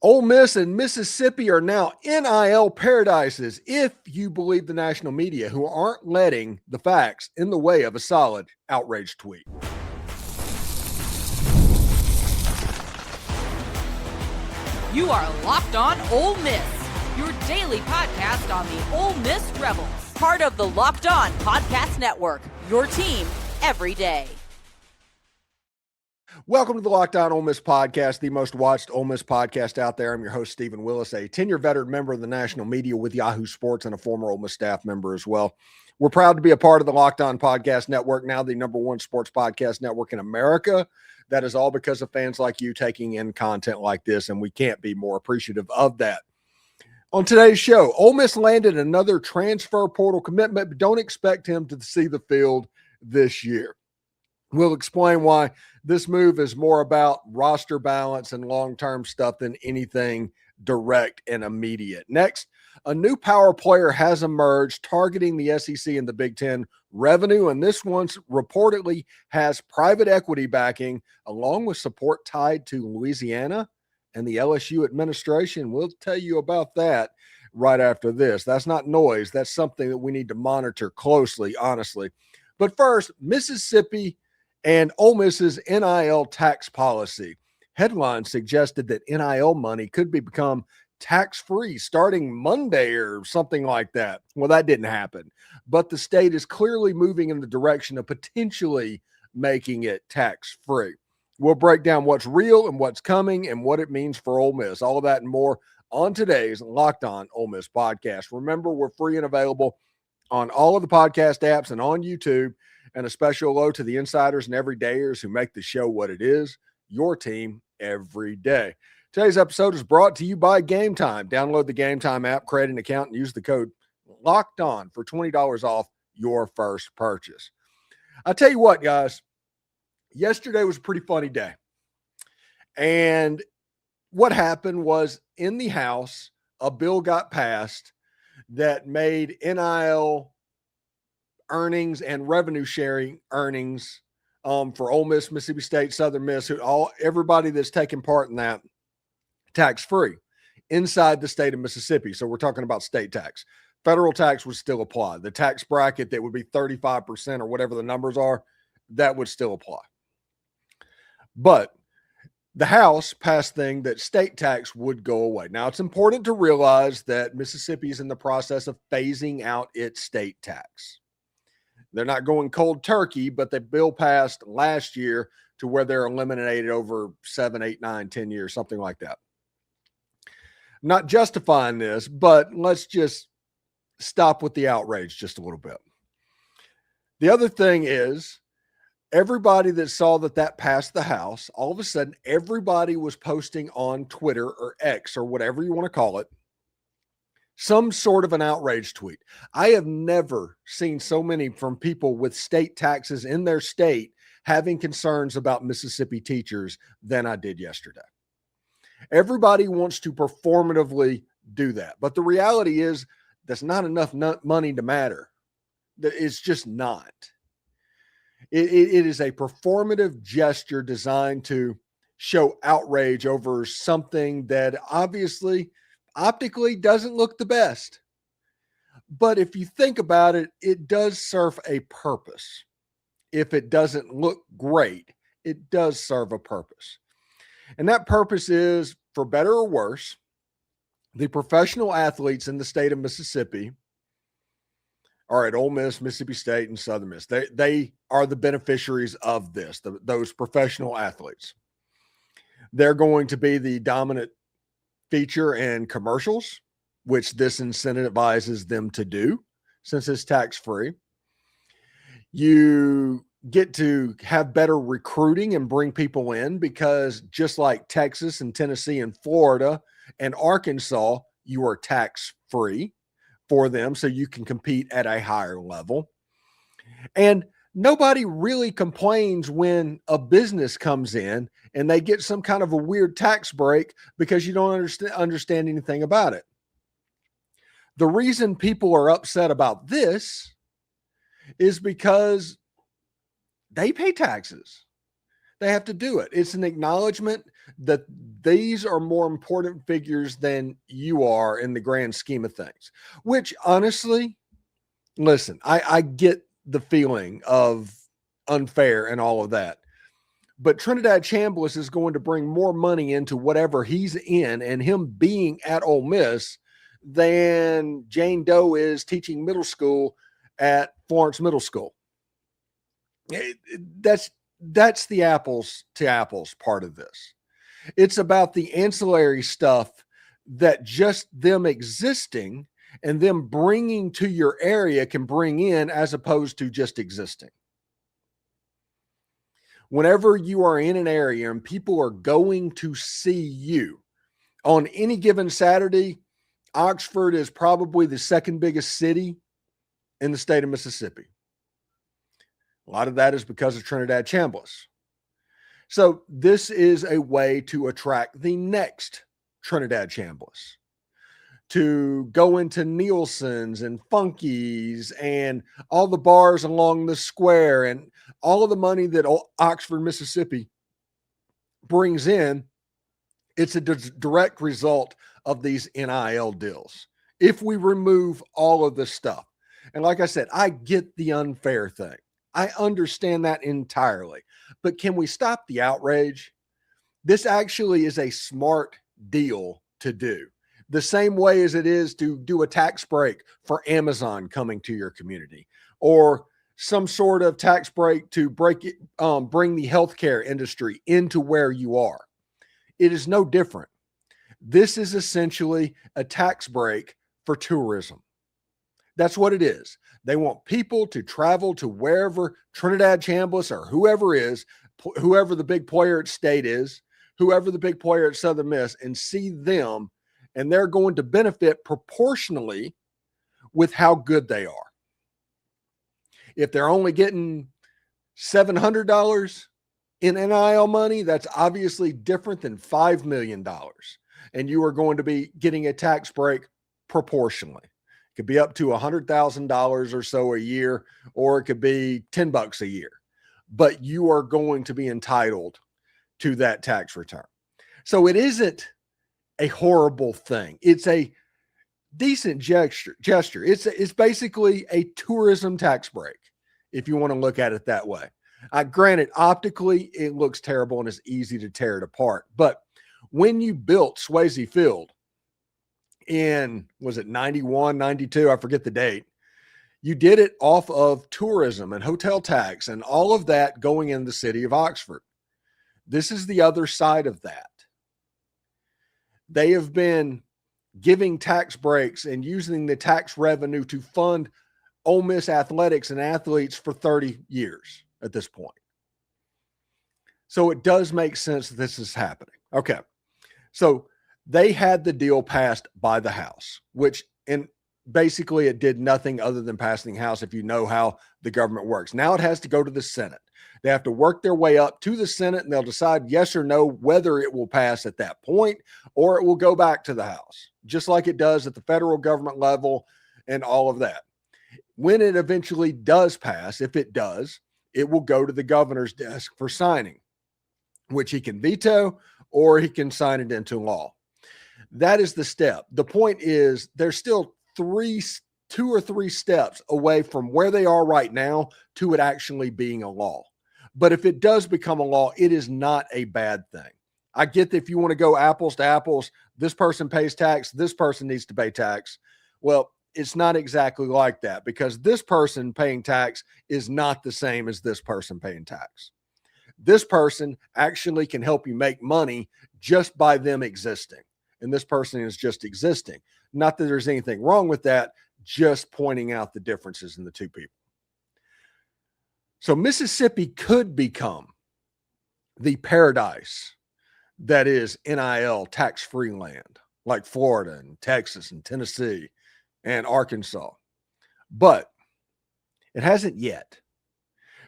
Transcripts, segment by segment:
Ole Miss and Mississippi are now NIL paradises if you believe the national media, who aren't letting the facts in the way of a solid outrage tweet. You are Locked On Ole Miss, your daily podcast on the Ole Miss Rebels, part of the Locked On Podcast Network, your team every day. Welcome to the Locked On Ole Miss podcast, the most watched Ole Miss podcast out there. I'm your host, Stephen Willis, a 10-year veteran member of the national media with Yahoo Sports and a former Ole Miss staff member as well. We're proud to be a part of the Locked On Podcast Network, now the number one sports podcast network in America. That is all because of fans like you taking in content like this, and we can't be more appreciative of that. On today's show, Ole Miss landed another transfer portal commitment, but don't expect him to see the field this year. We'll explain why this move is more about roster balance and long-term stuff than anything direct and immediate. Next, a new power player has emerged targeting the SEC and the Big Ten revenue, and this one reportedly has private equity backing along with support tied to Louisiana and the LSU administration. We'll tell you about that right after this. That's not noise. That's something that we need to monitor closely, honestly. But first, Mississippi and Ole Miss's NIL tax policy. Headlines suggested that NIL money could become tax-free starting Monday or something like that. Well, that didn't happen. But the state is clearly moving in the direction of potentially making it tax-free. We'll break down what's real and what's coming and what it means for Ole Miss. All of that and more on today's Locked On Ole Miss podcast. Remember, we're free and available on all of the podcast apps and on YouTube. And a special hello to the insiders and everydayers who make the show what it is, your team every day. Today's episode is brought to you by Game Time. Download the Game Time app, create an account, and use the code Locked On for $20 off your first purchase. I tell you what, guys, yesterday was a pretty funny day. And what happened was in the House, a bill got passed that made NIL earnings and revenue sharing earnings for Ole Miss, Mississippi State, Southern Miss, everybody that's taking part in that, tax-free inside the state of Mississippi. So we're talking about state tax. Federal tax would still apply. The tax bracket that would be 35% or whatever the numbers are, that would still apply. But the House passed thing that state tax would go away. Now, it's important to realize that Mississippi is in the process of phasing out its state tax. They're not going cold turkey, but the bill passed last year to where they're eliminated over 7, 8, 9, 10 years, something like that. I'm not justifying this, but let's just stop with the outrage just a little bit. The other thing is, everybody that saw that passed the House, all of a sudden, everybody was posting on Twitter or X or whatever you want to call it, some sort of an outrage tweet. I have never seen so many from people with state taxes in their state having concerns about Mississippi teachers than I did yesterday. Everybody wants to performatively do that. But the reality is that's not enough money to matter. It's just not. It is a performative gesture designed to show outrage over something that obviously optically doesn't look the best. But if you think about it, it does serve a purpose. If it doesn't look great, it does serve a purpose. And that purpose is, for better or worse, the professional athletes in the state of Mississippi are at Ole Miss, Mississippi State, and Southern Miss. They are the beneficiaries of this, those professional athletes. They're going to be the dominant feature in commercials, which this incentivizes them to do since it's tax-free. You get to have better recruiting and bring people in because just like Texas and Tennessee and Florida and Arkansas, you are tax-free for them so you can compete at a higher level. And nobody really complains when a business comes in and they get some kind of a weird tax break because you don't understand anything about it. The reason people are upset about this is because they pay taxes. They have to do it. It's an acknowledgement that these are more important figures than you are in the grand scheme of things, which honestly, listen, I get the feeling of unfair and all of that. But Trinidad Chambliss is going to bring more money into whatever he's in and him being at Ole Miss than Jane Doe is teaching middle school at Florence Middle School. That's the apples to apples part of this. It's about the ancillary stuff that just them existing and them bringing to your area can bring in as opposed to just existing. Whenever you are in an area and people are going to see you on any given Saturday, Oxford is probably the second biggest city in the state of Mississippi. A lot of that is because of Trinidad Chambliss. So this is a way to attract the next Trinidad Chambliss, to go into Nielsen's and Funky's and all the bars along the square and all of the money that Oxford, Mississippi brings in. It's a direct result of these NIL deals. If we remove all of this stuff, and like I said, I get the unfair thing. I understand that entirely. But can we stop the outrage? This actually is a smart deal to do. The same way as it is to do a tax break for Amazon coming to your community, or some sort of tax break to bring the healthcare industry into where you are. It is no different. This is essentially a tax break for tourism. That's what it is. They want people to travel to wherever Trinidad Chambliss or whoever is, whoever the big player at State is, whoever the big player at Southern Miss, and see them, and they're going to benefit proportionally with how good they are. If they're only getting $700 in NIL money, that's obviously different than $5 million. And you are going to be getting a tax break proportionally. It could be up to $100,000 or so a year, or it could be $10 a year. But you are going to be entitled to that tax return. So it isn't a horrible thing. It's a decent gesture. It's basically a tourism tax break, if you want to look at it that way. Granted, optically, it looks terrible and it's easy to tear it apart. But when you built Swayze Field in, was it 91, 92? I forget the date. You did it off of tourism and hotel tax and all of that going in the city of Oxford. This is the other side of that. They have been giving tax breaks and using the tax revenue to fund Ole Miss athletics and athletes for 30 years at this point. So it does make sense that this is happening. Okay. So they had the deal passed by the House, which basically it did nothing other than passing the House if you know how the government works. Now it has to go to the Senate. They have to work their way up to the Senate, and they'll decide yes or no whether it will pass at that point or it will go back to the House, just like it does at the federal government level and all of that. When it eventually does pass, if it does, it will go to the governor's desk for signing, which he can veto or he can sign it into law. That is the step. The point is there's still two or three steps away from where they are right now to it actually being a law. But if it does become a law, it is not a bad thing. I get that if you want to go apples to apples, this person pays tax, this person needs to pay tax. Well, it's not exactly like that, because this person paying tax is not the same as this person paying tax. This person actually can help you make money just by them existing. And this person is just existing. Not that there's anything wrong with that, just pointing out the differences in the two people. So Mississippi could become the paradise that is NIL tax-free land, like Florida and Texas and Tennessee and Arkansas. But it hasn't yet.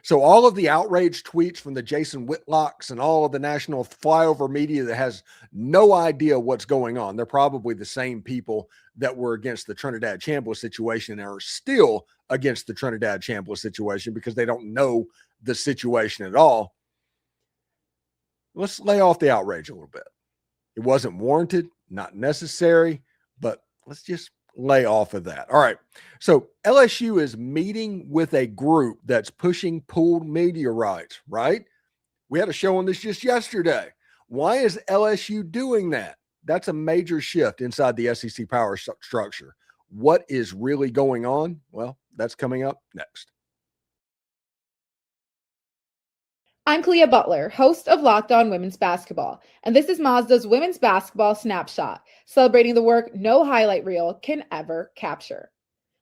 So all of the outrage tweets from the Jason Whitlocks and all of the national flyover media that has no idea what's going on, they're probably the same people that were against the Trinidad Chambliss situation and are still against the Trinidad Chambliss situation because they don't know the situation at all. Let's lay off the outrage a little bit. It wasn't warranted, not necessary, but let's just lay off of that. All right. So LSU is meeting with a group that's pushing pooled media rights, right? We had a show on this just yesterday. Why is LSU doing that? That's a major shift inside the SEC power structure. What is really going on? Well, that's coming up next. I'm Clea Butler, host of Locked On Women's Basketball, and this is Mazda's Women's Basketball Snapshot, celebrating the work no highlight reel can ever capture.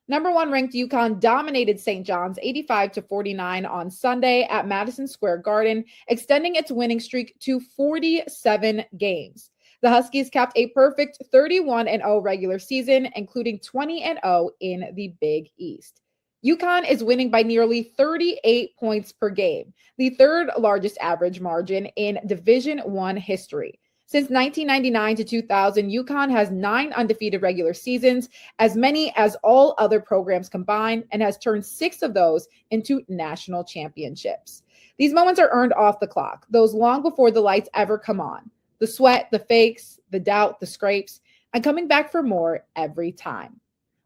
Number 1 ranked UConn dominated St. John's 85-49 on Sunday at Madison Square Garden, extending its winning streak to 47 games. The Huskies capped a perfect 31-0 regular season, including 20-0 in the Big East. UConn is winning by nearly 38 points per game, the third largest average margin in Division I history. Since 1999 to 2000, UConn has 9 undefeated regular seasons, as many as all other programs combined, and has turned 6 of those into national championships. These moments are earned off the clock, those long before the lights ever come on. The sweat, the fakes, the doubt, the scrapes, and coming back for more every time.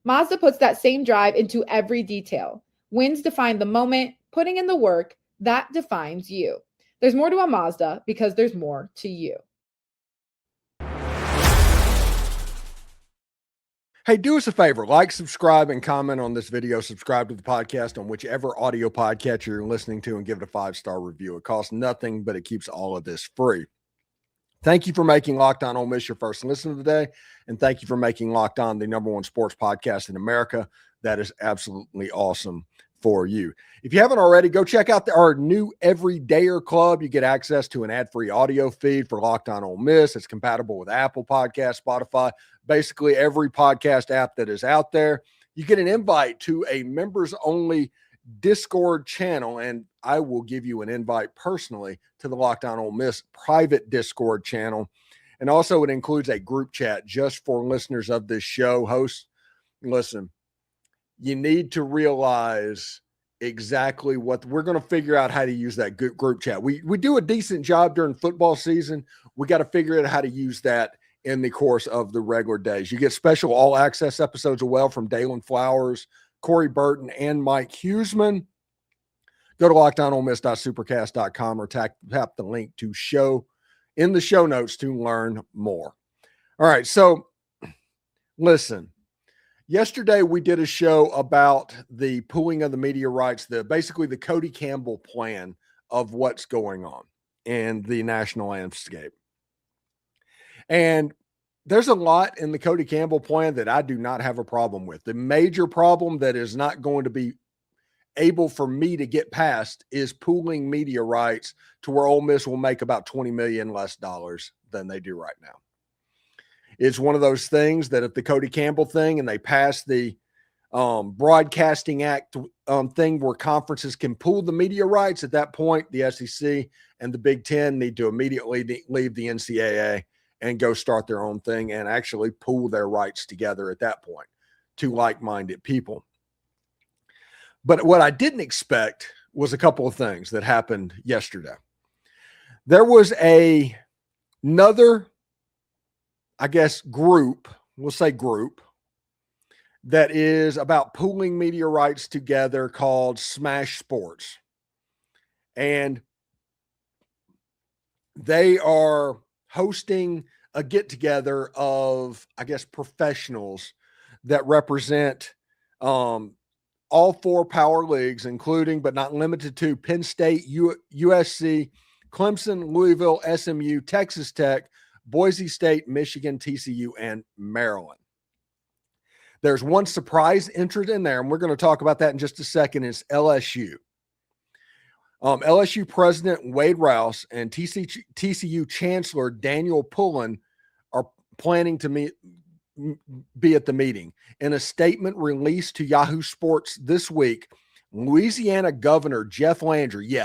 Mazda puts that same drive into every detail. Wins define the moment, putting in the work, that defines you. There's more to a Mazda because there's more to you. Hey, do us a favor, like, subscribe, and comment on this video. Subscribe to the podcast on whichever audio podcatcher you're listening to and give it a 5-star review. It costs nothing, but it keeps all of this free. Thank you for making Locked On Ole Miss your first listen today, and thank you for making Locked On the #1 sports podcast in America. That is absolutely awesome for you. If you haven't already, go check out our new Everydayer Club. You get access to an ad-free audio feed for Locked On Ole Miss. It's compatible with Apple Podcasts, Spotify, basically every podcast app that is out there. You get an invite to a members-only Discord channel, and I will give you an invite personally to the Locked On Ole Miss private Discord channel. And also it includes a group chat just for listeners of this show. Hosts, listen, you need to realize exactly what we're going to figure out how to use that group chat. We do a decent job during football season. We got to figure out how to use that in the course of the regular days. You get special all access episodes as well from Dalen Flowers, Corey Burton, and Mike Huseman. Go to lockedonolemiss.supercast.com or tap the link to show in the show notes to learn more. All right. So listen, yesterday we did a show about the pooling of the media rights, basically the Cody Campbell plan of what's going on in the national landscape. And there's a lot in the Cody Campbell plan that I do not have a problem with. The major problem that is not going to be able for me to get past is pooling media rights to where Ole Miss will make about $20 million less than they do right now. It's one of those things that if the Cody Campbell thing and they pass the Broadcasting Act thing where conferences can pool the media rights, at that point, the SEC and the Big Ten need to immediately leave the NCAA and go start their own thing and actually pool their rights together at that point to like-minded people. But what I didn't expect was a couple of things that happened yesterday. There was another, I guess, group, we'll say group, that is about pooling media rights together called Smash Sports. And they are hosting a get-together of, I guess, professionals that represent all 4 power leagues, including but not limited to Penn State, USC, Clemson, Louisville, SMU, Texas Tech, Boise State, Michigan, TCU, and Maryland. There's one surprise entrant in there, and we're going to talk about that in just a second. It's LSU. LSU President Wade Rouse and TCU Chancellor Daniel Pullen are planning to be at the meeting. In a statement released to Yahoo Sports this week, Louisiana Governor Jeff Landry,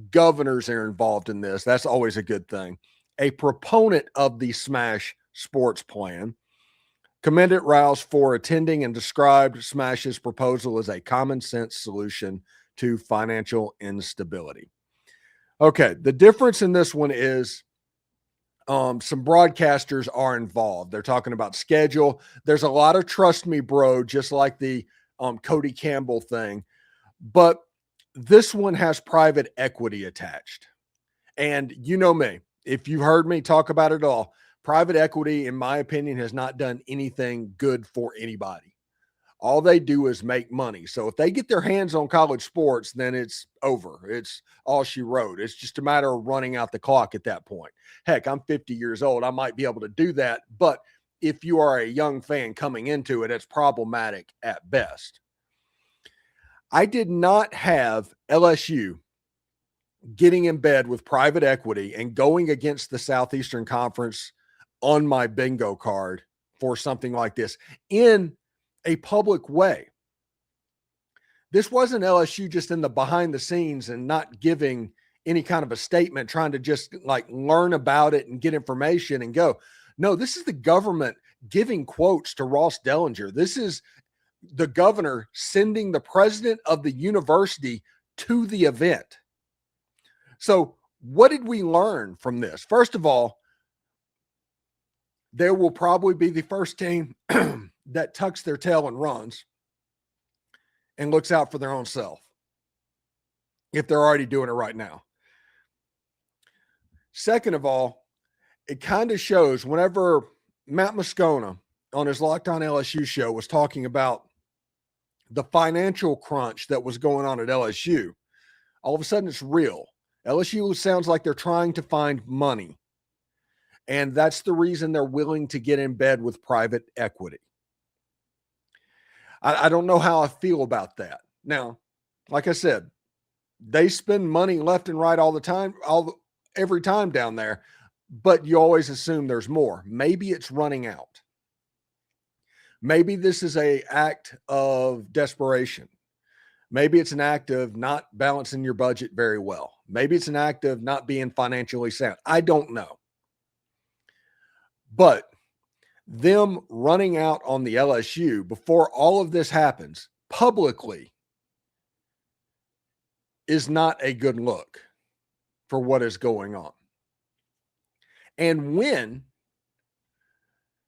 governors are involved in this. That's always a good thing. A proponent of the Smash Sports plan, commended Rouse for attending and described Smash's proposal as a common sense solution to financial instability. Okay, the difference in this one is some broadcasters are involved. They're talking about schedule. There's a lot of trust me, bro, just like the Cody Campbell thing. But this one has private equity attached. And you know me, if you've heard me talk about it all, private equity, in my opinion, has not done anything good for anybody. All they do is make money. So if they get their hands on college sports, then it's over. It's all she wrote. It's just a matter of running out the clock at that point. Heck, I'm 50 years old. I might be able to do that. But if you are a young fan coming into it, it's problematic at best. I did not have LSU getting in bed with private equity and going against the Southeastern Conference on my bingo card for something like this in a public way. This wasn't LSU just in the behind the scenes and not giving any kind of a statement, trying to just like learn about it and get information and go. No, this is the government giving quotes to Ross Dellinger. This is the governor sending the president of the university to the event. So what did we learn from this? First of all, there will probably be the first team that tucks their tail and runs and looks out for their own self if they're already doing it right now. Second of all, it kind of shows whenever Matt Moscona on his Locked On LSU show was talking about the financial crunch that was going on at LSU, all of a sudden it's real. LSU sounds like they're trying to find money. And that's the reason they're willing to get in bed with private equity. I don't know how I feel about that. Now, like I said, they spend money left and right all the time, every time down there, but you always assume there's more. Maybe it's running out. Maybe this is an act of desperation. Maybe it's an act of not balancing your budget very well. Maybe it's an act of not being financially sound. I don't know. But them running out on the LSU before all of this happens publicly is not a good look for what is going on. And when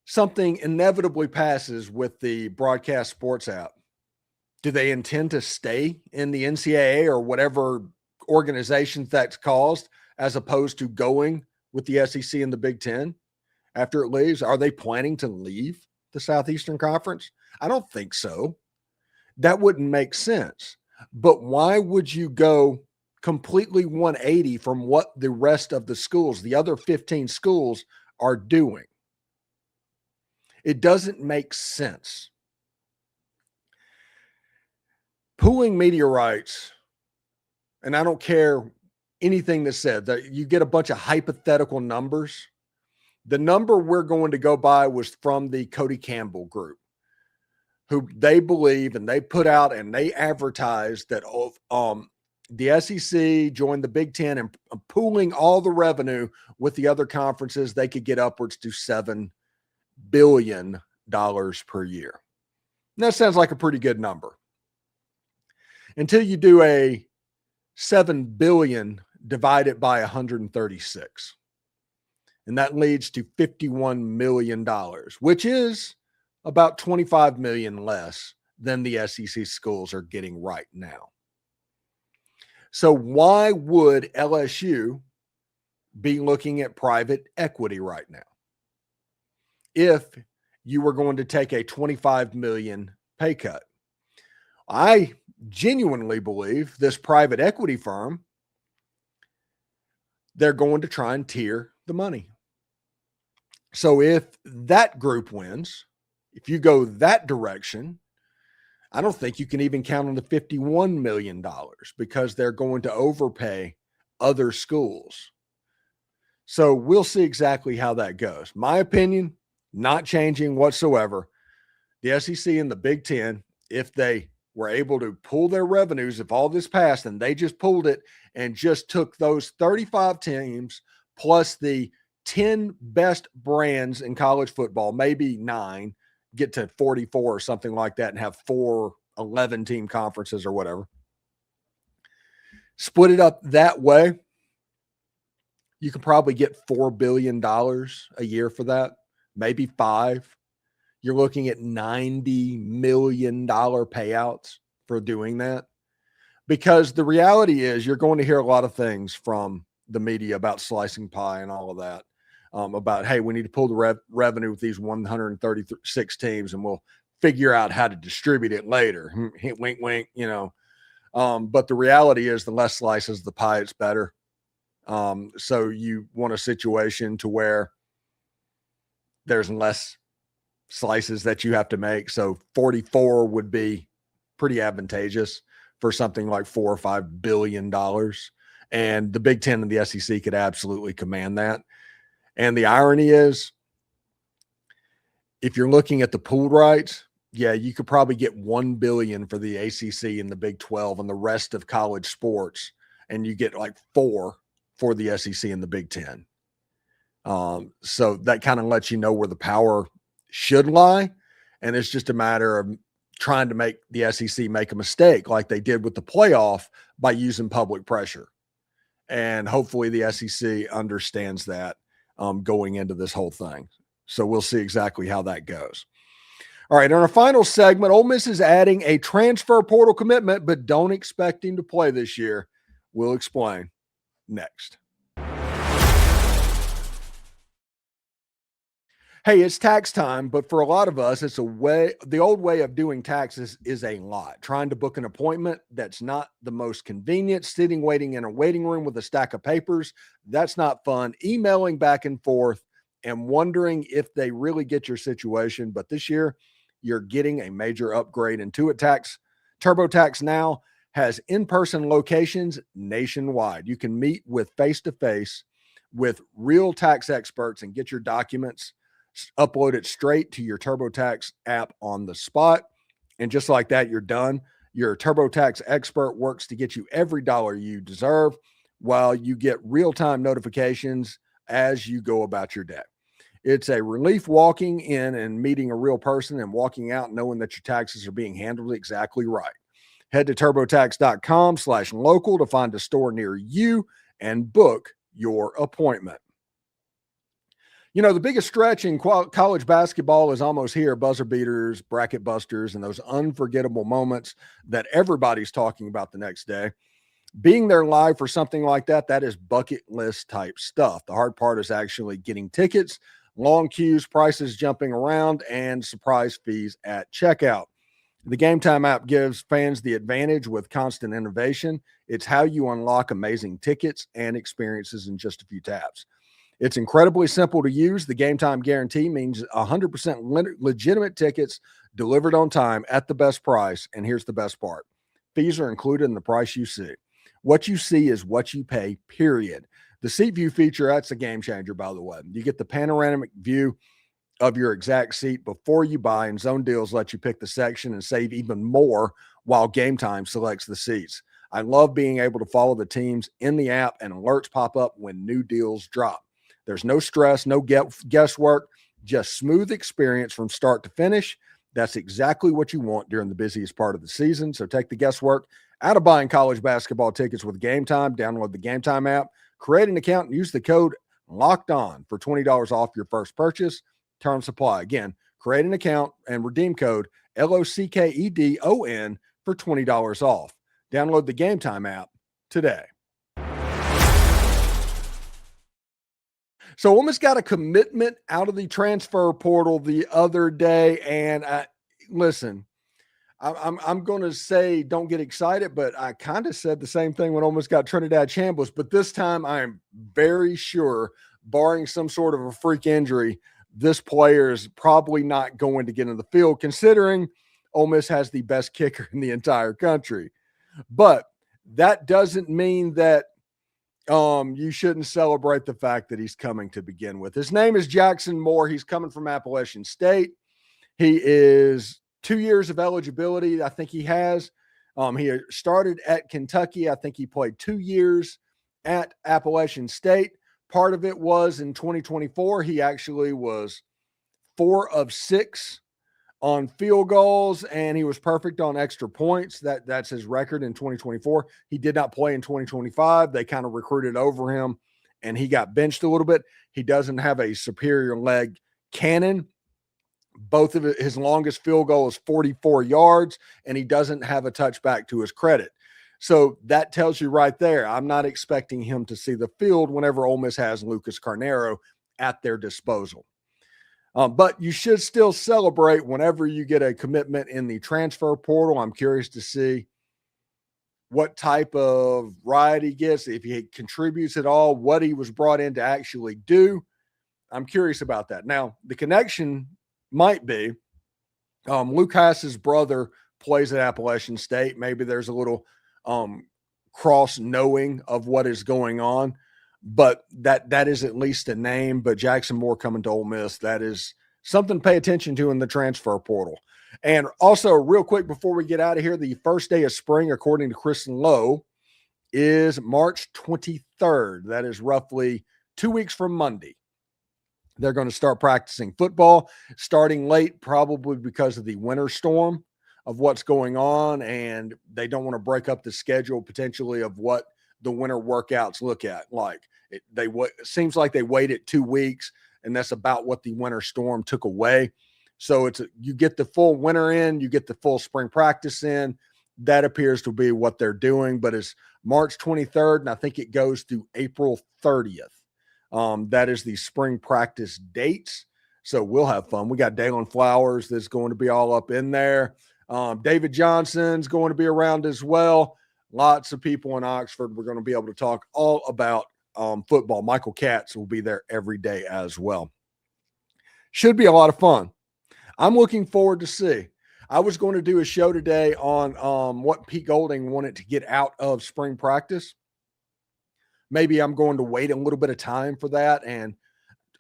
something inevitably passes with the broadcast sports app, do they intend to stay in the NCAA or whatever organization that's caused, as opposed to going with the SEC and the Big Ten? After it leaves, are they planning to leave the Southeastern Conference? I don't think so. That wouldn't make sense. But why would you go completely 180 from what the rest of the schools, the other 15 schools, are doing? It doesn't make sense. Pooling media rights, and I don't care anything that's said, that you get a bunch of hypothetical numbers. The number we're going to go by was from the Cody Campbell group, who they believe and they put out and they advertised that the SEC joined the Big Ten and pooling all the revenue with the other conferences, they could get upwards to $7 billion per year. And that sounds like a pretty good number. Until you do a 7 billion divided by 136. And that leads to $51 million, which is about 25 million less than the SEC schools are getting right now. So why would LSU be looking at private equity right now if you were going to take a 25 million pay cut? I genuinely believe this private equity firm, they're going to try and tier the money. So if that group wins, if you go that direction, I don't think you can even count on the $51 million because they're going to overpay other schools. So we'll see exactly how that goes. My opinion, not changing whatsoever. The SEC and the Big Ten, if they were able to pull their revenues, if all this passed and they just pulled it and just took those 35 teams plus the 10 best brands in college football, maybe 9, get to 44 or something like that and have 4 11-team conferences or whatever. Split it up that way. You can probably get $4 billion a year for that, maybe 5. You're looking at $90 million payouts for doing that. Because the reality is you're going to hear a lot of things from the media about slicing pie and all of that, about, hey, we need to pull the revenue with these 136 teams and we'll figure out how to distribute it later. Wink, wink, but the reality is the less slices of the pie, it's better. So you want a situation to where there's less slices that you have to make. So 44 would be pretty advantageous for something like $4 or $5 billion. And the Big Ten and the SEC could absolutely command that. And the irony is, if you're looking at the pooled rights, yeah, you could probably get $1 billion for the ACC and the Big 12 and the rest of college sports. And you get like $4 for the SEC and the Big 10. So that kind of lets you know where the power should lie. And it's just a matter of trying to make the SEC make a mistake like they did with the playoff by using public pressure. And hopefully the SEC understands that going into this whole thing. So we'll see exactly how that goes. All right, in our final segment, Ole Miss is adding a transfer portal commitment, but don't expect him to play this year. We'll explain next. Hey, it's tax time, but for a lot of us, it's the old way of doing taxes is a lot. Trying to book an appointment that's not the most convenient, waiting in a waiting room with a stack of papers, that's not fun. Emailing back and forth and wondering if they really get your situation. But this year, you're getting a major upgrade. Intuit Tax, TurboTax now has in-person locations nationwide. You can meet with face-to-face with real tax experts and get your documents upload it straight to your TurboTax app on the spot. And just like that, you're done. Your TurboTax expert works to get you every dollar you deserve while you get real-time notifications as you go about your day. It's a relief walking in and meeting a real person and walking out knowing that your taxes are being handled exactly right. Head to turbotax.com/local to find a store near you and book your appointment. The biggest stretch in college basketball is almost here. Buzzer beaters, bracket busters, and those unforgettable moments that everybody's talking about the next day. Being there live for something like that, that is bucket list type stuff. The hard part is actually getting tickets, long queues, prices jumping around, and surprise fees at checkout. The Game Time app gives fans the advantage with constant innovation. It's how you unlock amazing tickets and experiences in just a few taps. It's incredibly simple to use. The Game Time guarantee means 100% legitimate tickets delivered on time at the best price. And here's the best part. Fees are included in the price you see. What you see is what you pay, period. The seat view feature, that's a game changer, by the way. You get the panoramic view of your exact seat before you buy, and Zone Deals let you pick the section and save even more while Game Time selects the seats. I love being able to follow the teams in the app and alerts pop up when new deals drop. There's no stress, no guesswork, just smooth experience from start to finish. That's exactly what you want during the busiest part of the season. So take the guesswork out of buying college basketball tickets with Game Time. Download the Game Time app, create an account, and use the code LOCKEDON for $20 off your first purchase. Terms apply. Again, create an account and redeem code LOCKEDON for $20 off. Download the Game Time app today. So Ole Miss got a commitment out of the transfer portal the other day, and listen, I'm going to say don't get excited, but I kind of said the same thing when Ole Miss got Trinidad Chambliss. But this time, I am very sure, barring some sort of a freak injury, this player is probably not going to get in the field, considering Ole Miss has the best kicker in the entire country. But that doesn't mean that you shouldn't celebrate the fact that he's coming to begin with. His name is Jackson Moore. He's coming from Appalachian State. He is 2 years of eligibility. I think he has. He started at Kentucky. I think he played 2 years at Appalachian State. Part of it was in 2024. He actually was 4 of 6 on field goals, and he was perfect on extra points. That's his record in 2024. He did not play in 2025. They kind of recruited over him and he got benched a little bit. He doesn't have a superior leg cannon. Both of his longest field goal is 44 yards, and he doesn't have a touchback to his credit. So that tells you right there, I'm not expecting him to see the field whenever Ole Miss has Lucas Carnero at their disposal. But you should still celebrate whenever you get a commitment in the transfer portal. I'm curious to see what type of ride he gets, if he contributes at all, what he was brought in to actually do. I'm curious about that. Now, the connection might be Luke Haas's brother plays at Appalachian State. Maybe there's a little cross knowing of what is going on, but that is at least a name. But Jackson Moore coming to Ole Miss, that is something to pay attention to in the transfer portal. And also, real quick before we get out of here, the first day of spring, according to Kristen Lowe, is March 23rd. That is roughly 2 weeks from Monday. They're going to start practicing football, starting late, probably because of the winter storm of what's going on, and they don't want to break up the schedule potentially of what the winter workouts look at. Like it seems like they waited 2 weeks, and that's about what the winter storm took away. So you get the full winter in, you get the full spring practice in. That appears to be what they're doing, but it's March 23rd, and I think it goes through April 30th. That is the spring practice dates. So we'll have fun. We got Dalen Flowers that's going to be all up in there. David Johnson's going to be around as well. Lots of people in Oxford. We're going to be able to talk all about football. Michael Katz will be there every day as well. Should be a lot of fun. I'm looking forward to see. I was going to do a show today on what Pete Golding wanted to get out of spring practice. Maybe I'm going to wait a little bit of time for that, and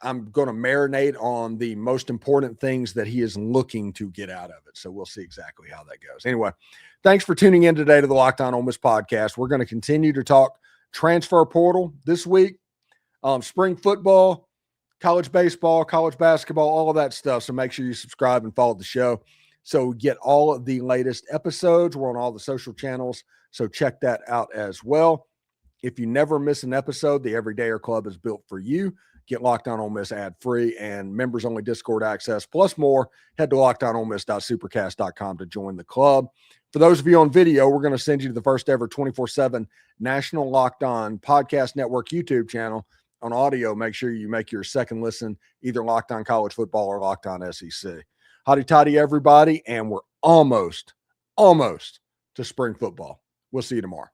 I'm going to marinate on the most important things that he is looking to get out of it. So we'll see exactly how that goes. Anyway, thanks for tuning in today to the Locked On Ole Miss podcast. We're going to continue to talk transfer portal this week, spring football, college baseball, college basketball, all of that stuff. So make sure you subscribe and follow the show so get all of the latest episodes. We're on all the social channels, so check that out as well. If you never miss an episode, the Everydayer Club is built for you. Get Locked On Ole Miss ad-free and members-only Discord access, plus more. Head to lockedonolemiss.supercast.com to join the club. For those of you on video, we're going to send you to the first ever 24/7 National Locked On Podcast Network YouTube channel. On audio, make sure you make your second listen either Locked On College Football or Locked On SEC. Hotty toddy, everybody, and we're almost to spring football. We'll see you tomorrow.